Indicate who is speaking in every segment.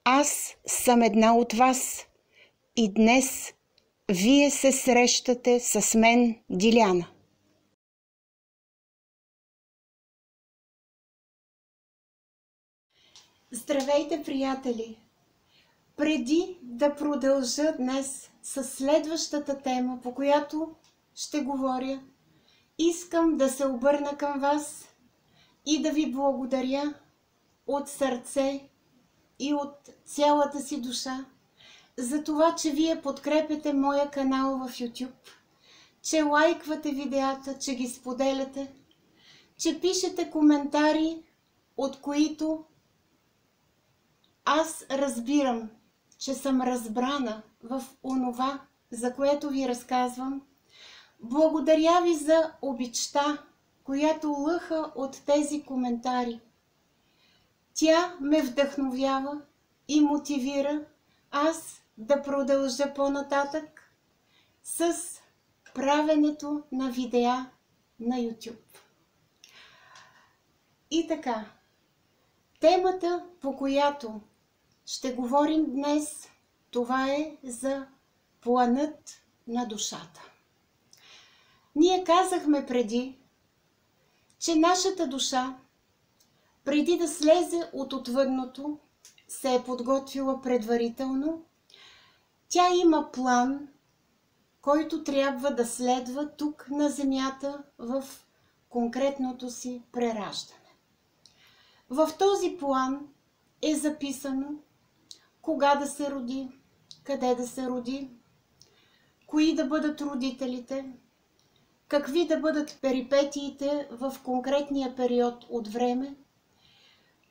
Speaker 1: Аз съм една от вас и днес вие се срещате с мен, Диляна. Здравейте, приятели! Преди да продължа днес с следващата тема, по която ще говоря, искам да се обърна към вас и да ви благодаря от сърце и от цялата си душа за това, че вие подкрепяте моя канал в YouTube, че лайквате видеята, че ги споделяте, че пишете коментари, от които аз разбирам, че съм разбрана в онова, за което ви разказвам. Благодаря ви за обичта, която лъха от тези коментари. Тя ме вдъхновява и мотивира аз да продължа по-нататък с правенето на видеа на YouTube. И така, темата, по която ще говорим днес, това е за планът на душата. Ние казахме преди, че нашата душа, преди да слезе от отвъдното, се е подготвила предварително. Тя има план, който трябва да следва тук на земята в конкретното си прераждане. В този план е записано кога да се роди, къде да се роди, кои да бъдат родителите, какви да бъдат перипетиите в конкретния период от време,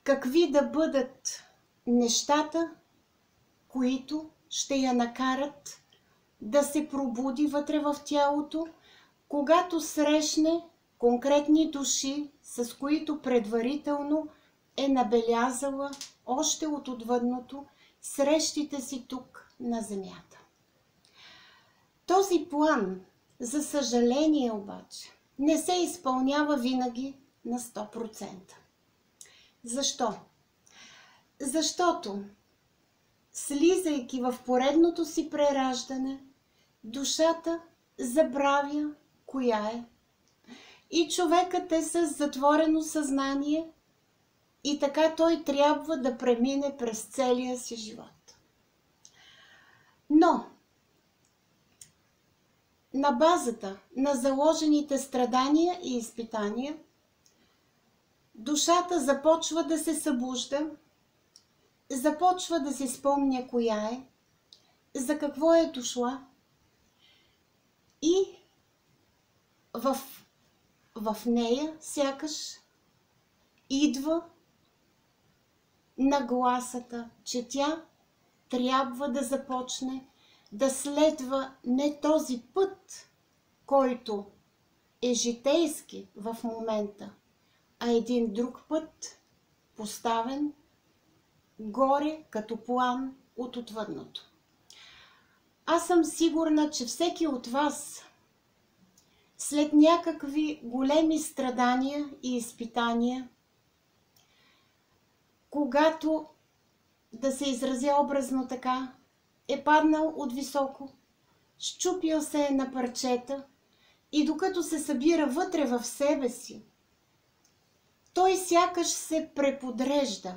Speaker 1: какви да бъдат нещата, които ще я накарат да се пробуди вътре в тялото, когато срещне конкретни души, с които предварително е набелязала още от отвъдното срещите си тук на земята. Този план, за съжаление обаче, не се изпълнява винаги на 100%. Защо? Защото, слизайки в поредното си прераждане, душата забравя коя е. И човекът е с затворено съзнание и така той трябва да премине през целия си живот. Но, на базата на заложените страдания и изпитания, душата започва да се събужда, започва да си спомня коя е, за какво е дошла и в нея сякаш идва нагласата, че тя трябва да започне да следва не този път, който е житейски в момента, а един друг път, поставен горе като план от отвъдното. Аз съм сигурна, че всеки от вас след някакви големи страдания и изпитания, когато, да се изразя образно така, е паднал от високо, счупил се е на парчета и докато се събира вътре в себе си, той сякаш се преподрежда.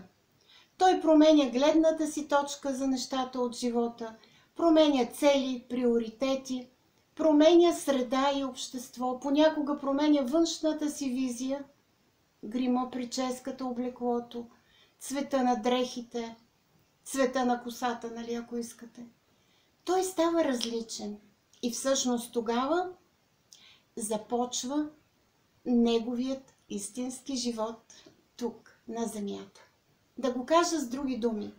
Speaker 1: Той променя гледната си точка за нещата от живота, променя цели, приоритети, променя среда и общество, понякога променя външната си визия, грима, прическата, облеклото, цвета на дрехите, цвета на косата, нали, ако искате. Той става различен и всъщност тогава започва неговият истински живот тук, на земята. Да го кажа с други думи.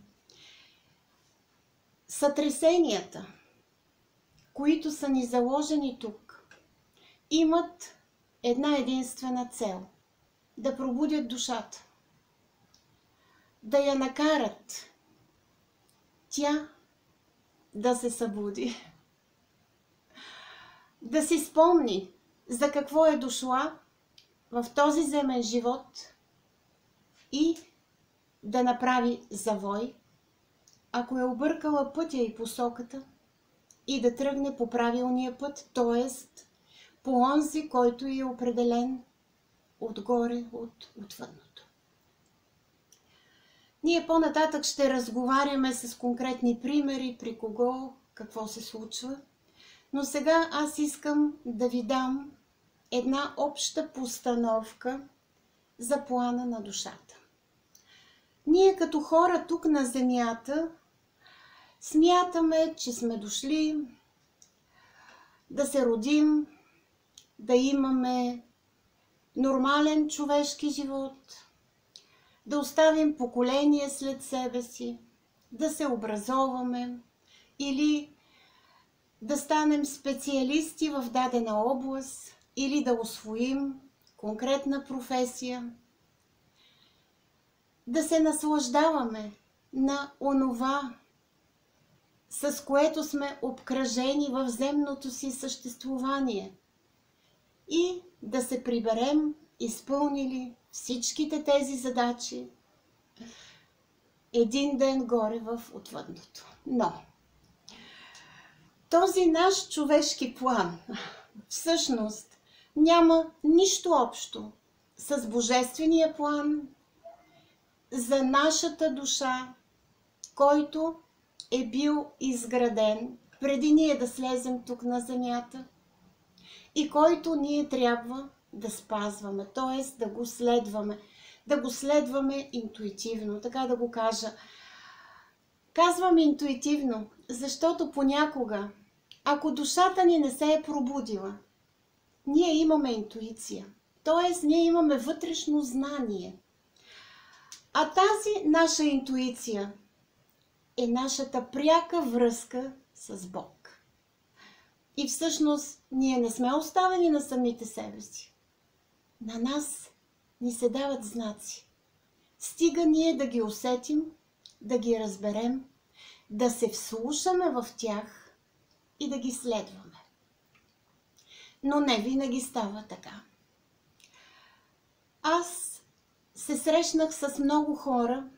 Speaker 1: Сътресенията, които са ни заложени тук, имат една единствена цел – да пробудят душата, да я накарат тя да се събуди, да си спомни за какво е дошла в този земен живот и да направи завой, ако е объркала пътя и посоката, и да тръгне по правилния път, т.е. по онзи, който е определен отгоре от отвъдното. Ние по-нататък ще разговаряме с конкретни примери, при кого, какво се случва, но сега аз искам да ви дам една обща постановка за плана на душата. Ние като хора тук на Земята смятаме, че сме дошли да се родим, да имаме нормален човешки живот, да оставим поколение след себе си, да се образоваме или да станем специалисти в дадена област или да усвоим конкретна професия, да се наслаждаваме на онова, с което сме обкръжени в земното си съществувание и да се приберем, изпълнили всичките тези задачи един ден горе в отвъдното. Но този наш човешки план всъщност няма нищо общо с божествения план за нашата душа, който е бил изграден преди ние да слезем тук на земята и който ние трябва да спазваме, т.е. да го следваме интуитивно, така да го кажа. Казвам интуитивно, защото понякога, ако душата ни не се е пробудила, ние имаме интуиция, т.е. ние имаме вътрешно знание. А тази наша интуиция е нашата пряка връзка с Бог. И всъщност ние не сме оставени на самите себе си. На нас ни се дават знаци. Стига ние да ги усетим, да ги разберем, да се вслушаме в тях и да ги следваме. Но не винаги става така. Аз се срещнах с много хора,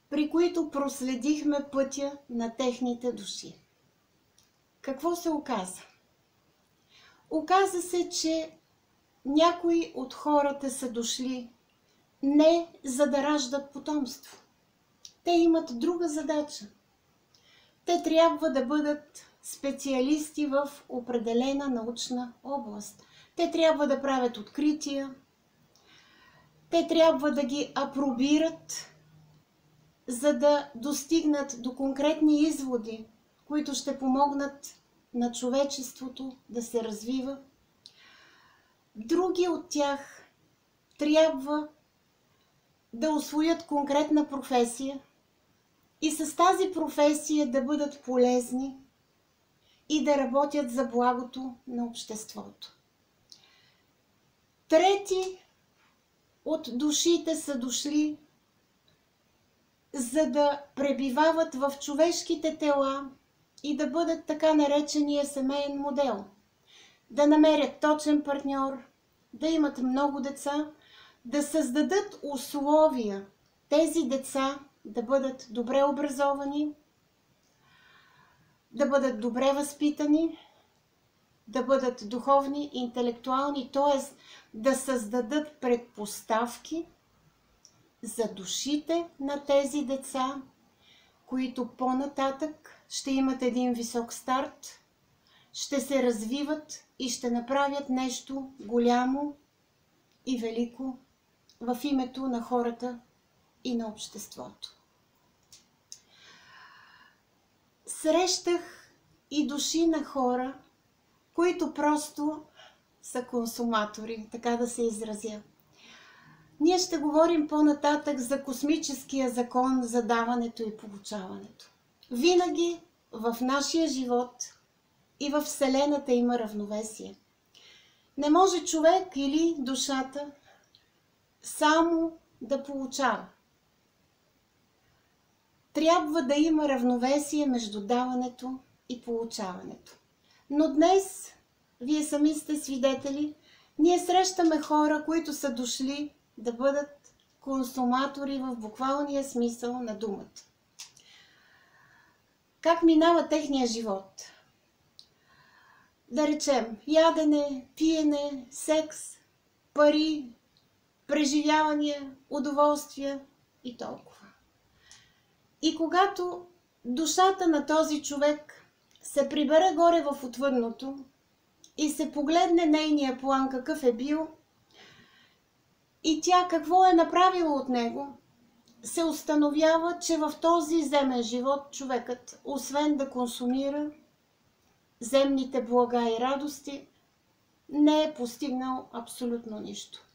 Speaker 1: при които проследихме пътя на техните души. Какво се оказа? Оказа се, че някои от хората са дошли не за да раждат потомство. Те имат друга задача. Те трябва да бъдат специалисти в определена научна област. Те трябва да правят открития. Те трябва да ги апробират, за да достигнат до конкретни изводи, които ще помогнат на човечеството да се развива. Други от тях трябва да усвоят конкретна професия и с тази професия да бъдат полезни и да работят за благото на обществото. Трети от душите са дошли за да пребивават в човешките тела и да бъдат така наречения семейен модел. Да намерят точен партньор, да имат много деца, да създадат условия тези деца да бъдат добре образовани, да бъдат добре възпитани, да бъдат духовни, интелектуални, т.е. да създадат предпоставки за душите на тези деца, които по-нататък ще имат един висок старт, ще се развиват и ще направят нещо голямо и велико в името на хората и на обществото. Срещах и души на хора, които просто са консуматори, така да се изразя. Ние ще говорим по-нататък за космическия закон за даването и получаването. Винаги в нашия живот и в Вселената има равновесие. Не може човек или душата само да получава. Трябва да има равновесие между даването и получаването. Но днес, вие сами сте свидетели, ние срещаме хора, които са дошли да бъдат консуматори в буквалния смисъл на думата. Как минава техния живот? Да речем, ядене, пиене, секс, пари, преживявания, удоволствия и толкова. И когато душата на този човек се прибере горе в отвъдното и се погледне нейния план какъв е бил и тя какво е направила от него, се установява, че в този земен живот човекът, освен да консумира земните блага и радости, не е постигнал абсолютно нищо.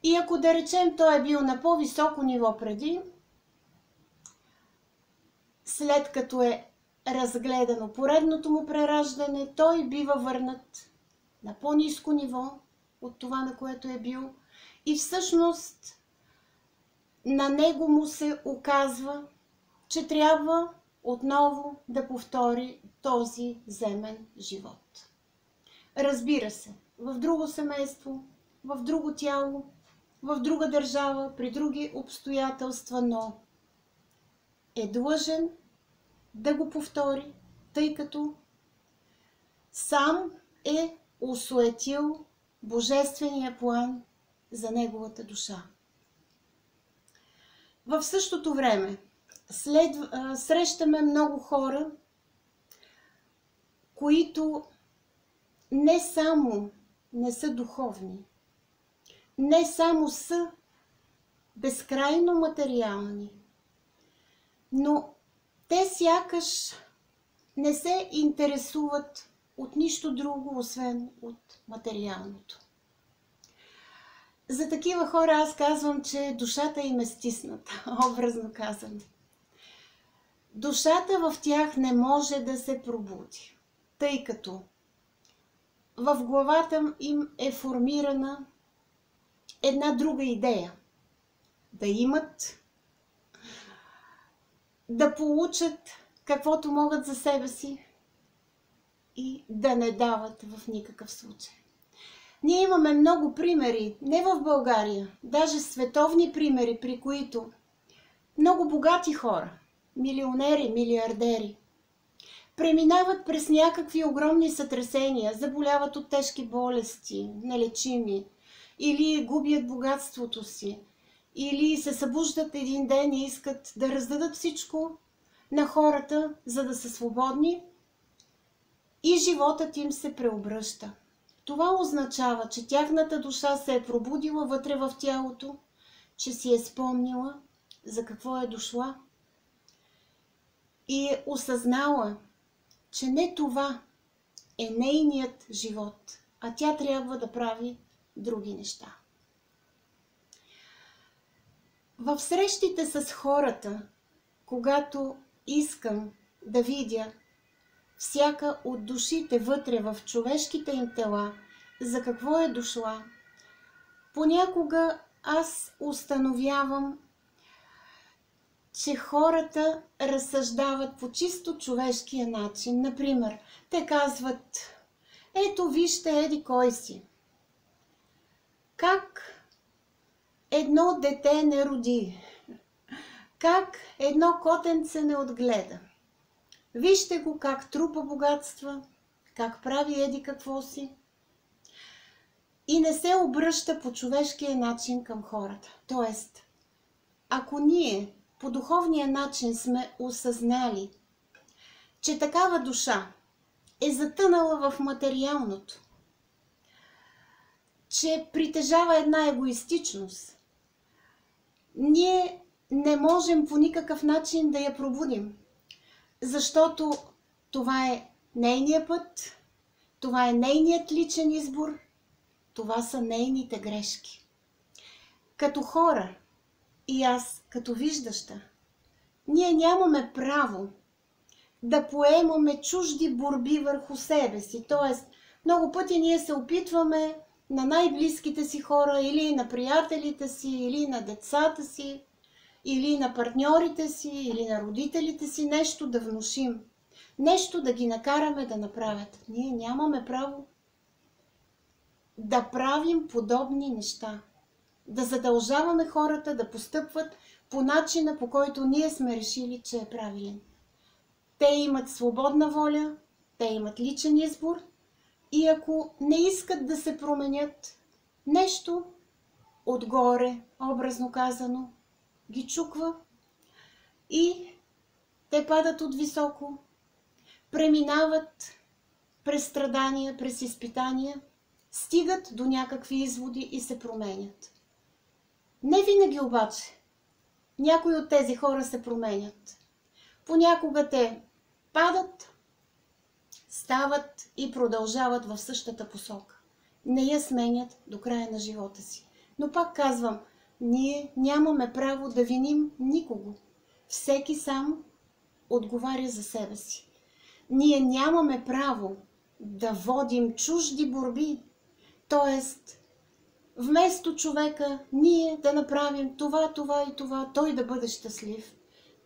Speaker 1: И ако да речем той е бил на по-високо ниво преди, след като е разгледано поредното му прераждане, той бива върнат на по-ниско ниво от това, на което е бил. И всъщност на него му се оказва, че трябва отново да повтори този земен живот. Разбира се, в друго семейство, в друго тяло, в друга държава, при други обстоятелства, но е длъжен да го повтори, тъй като сам е осуетил божествения план за неговата душа. В същото време срещаме много хора, които не само не са духовни, не само са безкрайно материални, но те сякаш не се интересуват от нищо друго, освен от материалното. За такива хора аз казвам, че душата им е стисната, образно казано. Душата в тях не може да се пробуди, тъй като в главата им е формирана една друга идея. Да имат, да получат каквото могат за себе си и да не дават в никакъв случай. Ние имаме много примери, не в България, даже световни примери, при които много богати хора, милионери, милиардери, преминават през някакви огромни сътресения, заболяват от тежки болести, нелечими, или губят богатството си, или се събуждат един ден и искат да раздадат всичко на хората, за да са свободни, и животът им се преобръща. Това означава, че тяхната душа се е пробудила вътре в тялото, че си е спомнила за какво е дошла и е осъзнала, че не това е нейният живот, а тя трябва да прави други неща. В срещите с хората, когато искам да видя всяка от душите вътре в човешките им тела, за какво е дошла, понякога аз установявам, че хората разсъждават по чисто човешкия начин. Например, те казват: ето вижте, еди кой си. Как едно дете не роди? Как едно котенце не отгледа? Вижте го как трупа богатства, как прави еди какво си. И не се обръща по човешкия начин към хората. Тоест, ако ние по духовния начин сме осъзнали, че такава душа е затънала в материалното, че притежава една егоистичност, ние не можем по никакъв начин да я пробудим, защото това е нейният път, това е нейният личен избор, това са нейните грешки. Като хора, и аз като виждаща, ние нямаме право да поемаме чужди борби върху себе си. Тоест, много пъти ние се опитваме на най-близките си хора, или на приятелите си, или на децата си, или на партньорите си, или на родителите си нещо да внушим. Нещо да ги накараме да направят. Ние нямаме право да правим подобни неща. да задължаваме хората да постъпват по начина, по който ние сме решили, че е правилен. Те имат свободна воля, те имат личен избор и ако не искат да се променят, нещо отгоре, образно казано, ги чуква и те падат от високо, преминават през страдания, през изпитания, стигат до някакви изводи и се променят. Не винаги обаче някои от тези хора се променят. Понякога те падат, стават и продължават в същата посока. Не я сменят до края на живота си. Но пак казвам, ние нямаме право да виним никого. Всеки сам отговаря за себе си. Ние нямаме право да водим чужди борби. Тоест, вместо човека, ние да направим това, това и това, той да бъде щастлив.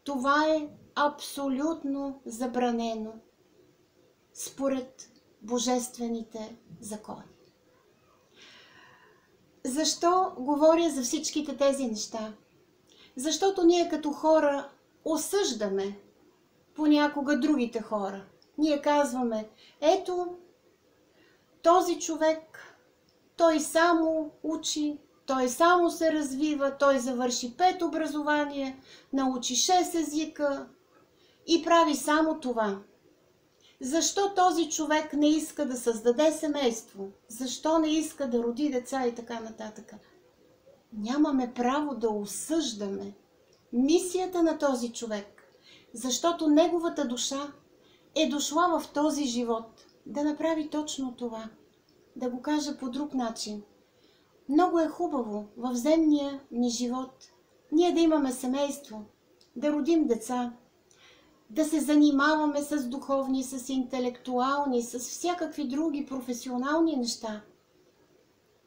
Speaker 1: Това е абсолютно забранено според божествените закони. Защо говоря за всичките тези неща? Защото ние като хора осъждаме понякога другите хора. Ние казваме, ето, този човек, той само учи, той само се развива, той завърши 5 образования, научи 6 езика и прави само това. Защо този човек не иска да създаде семейство? Защо не иска да роди деца и така нататък? Нямаме право да осъждаме мисията на този човек, защото неговата душа е дошла в този живот да направи точно това. Да го кажа по друг начин. Много е хубаво в земния ни живот ние да имаме семейство, да родим деца, да се занимаваме с духовни, с интелектуални, с всякакви други професионални неща.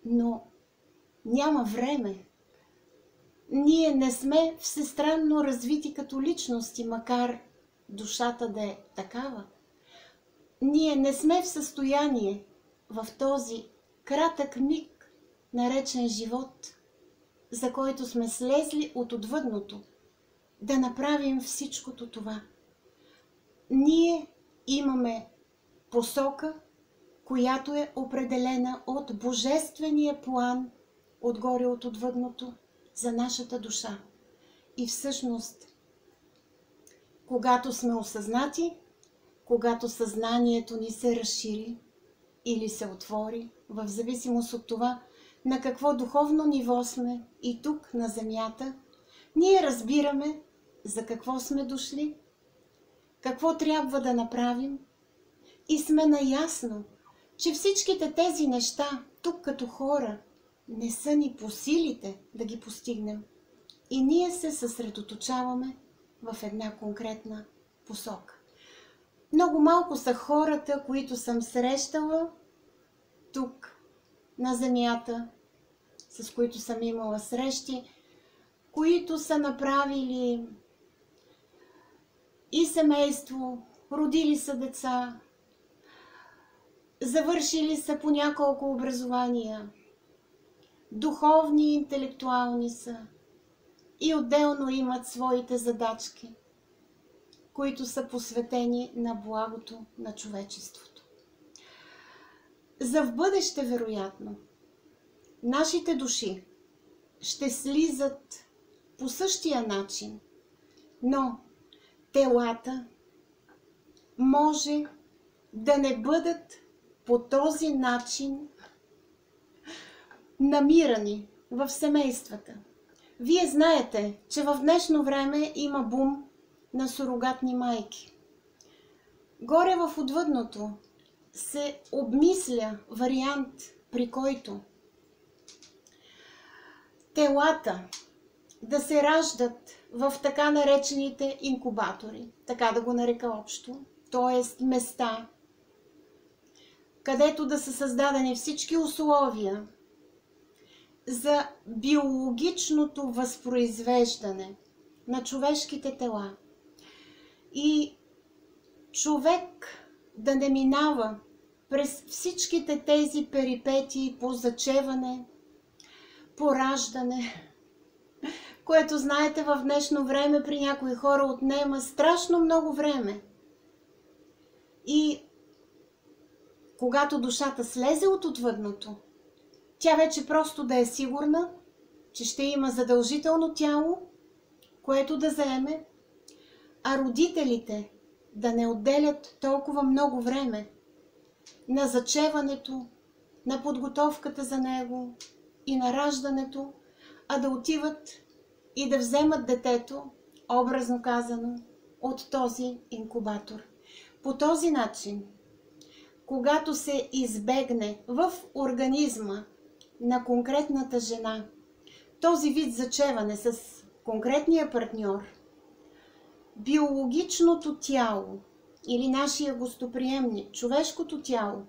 Speaker 1: Но няма време. Ние не сме всестранно развити като личности, макар душата да е такава. Ние не сме в състояние в този кратък миг, наречен живот, за който сме слезли от отвъдното, да направим всичкото това. Ние имаме посока, която е определена от божествения план, отгоре от отвъдното, за нашата душа. И всъщност, когато сме осъзнати, когато съзнанието ни се разшири или се отвори, в зависимост от това на какво духовно ниво сме и тук на земята, ние разбираме за какво сме дошли, какво трябва да направим и сме наясно, че всичките тези неща тук като хора не са ни по силите да ги постигнем. И ние се съсредоточаваме в една конкретна посока. Много малко са хората, които съм срещала тук на земята, с които съм имала срещи, които са направили и семейство, родили са деца, завършили са по няколко образования, духовни и интелектуални са и отделно имат своите задачки, които са посветени на благото на човечеството. За в бъдеще, вероятно, нашите души ще слизат по същия начин, но телата може да не бъдат по този начин намирани в семействата. Вие знаете, че в днешно време има бум на сурогатни майки. Горе в отвъдното се обмисля вариант, при който телата да се раждат в така наречените инкубатори, така да го нарека общо, т.е. места, където да са създадени всички условия за биологичното възпроизвеждане на човешките тела и човек да не минава през всичките тези перипетии по зачеване, по раждане, което, знаете, в днешно време при някои хора отнема страшно много време. И когато душата слезе от отвъдното, тя вече просто да е сигурна, че ще има задължително тяло, което да заеме, а родителите да не отделят толкова много време на зачеването, на подготовката за него и на раждането, а да отиват и да вземат детето, образно казано, от този инкубатор. По този начин, когато се избегне в организма на конкретната жена този вид зачеване с конкретния партньор, биологичното тяло или нашия гостоприемник, човешкото тяло,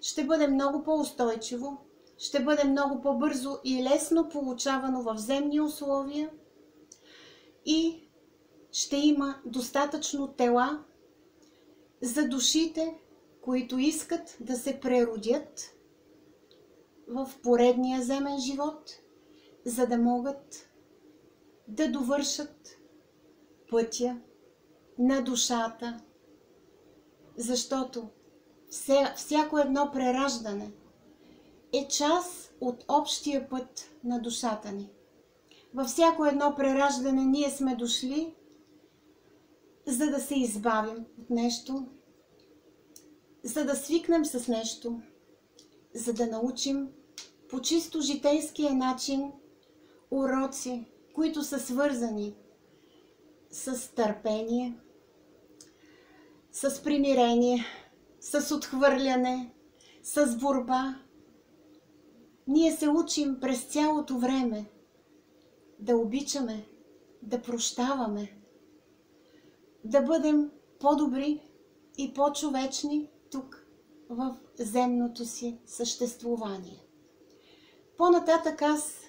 Speaker 1: ще бъде много по-устойчиво, ще бъде много по-бързо и лесно получавано в земни условия и ще има достатъчно тела за душите, които искат да се преродят в поредния земен живот, за да могат да довършат пътя на душата, защото всяко едно прераждане е част от общия път на душата ни. Във всяко едно прераждане ние сме дошли, за да се избавим от нещо, за да свикнем с нещо, за да научим по чисто житейския начин уроци, които са свързани с търпение, с примирение, с отхвърляне, с борба. Ние се учим през цялото време да обичаме, да прощаваме, да бъдем по-добри и по-човечни тук в земното си съществуване. По-нататък аз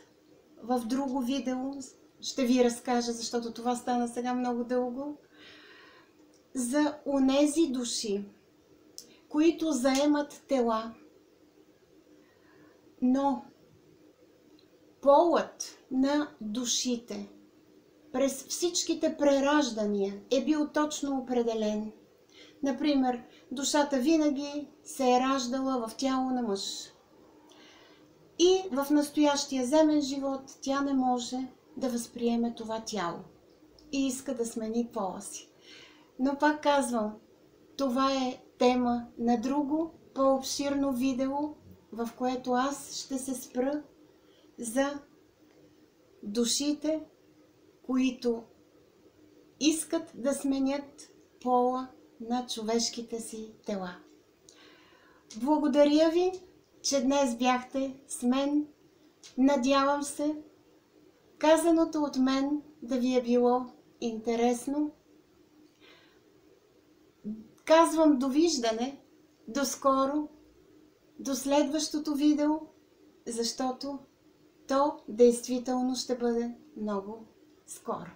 Speaker 1: в друго видео ще ви разкажа, защото това стана сега много дълго, за онези души, които заемат тела, но полът на душите през всичките прераждания е бил точно определен. Например, душата винаги се е раждала в тяло на мъж. И в настоящия земен живот тя не може да възприеме това тяло и иска да смени пола си. Но пак казвам, това е тема на друго, по-обширно видео, в което аз ще се спра за душите, които искат да сменят пола на човешките си тела. Благодаря ви, че днес бяхте с мен. Надявам се, казаното от мен да ви е било интересно. Казвам довиждане, до скоро, до следващото видео, защото то действително ще бъде много скоро.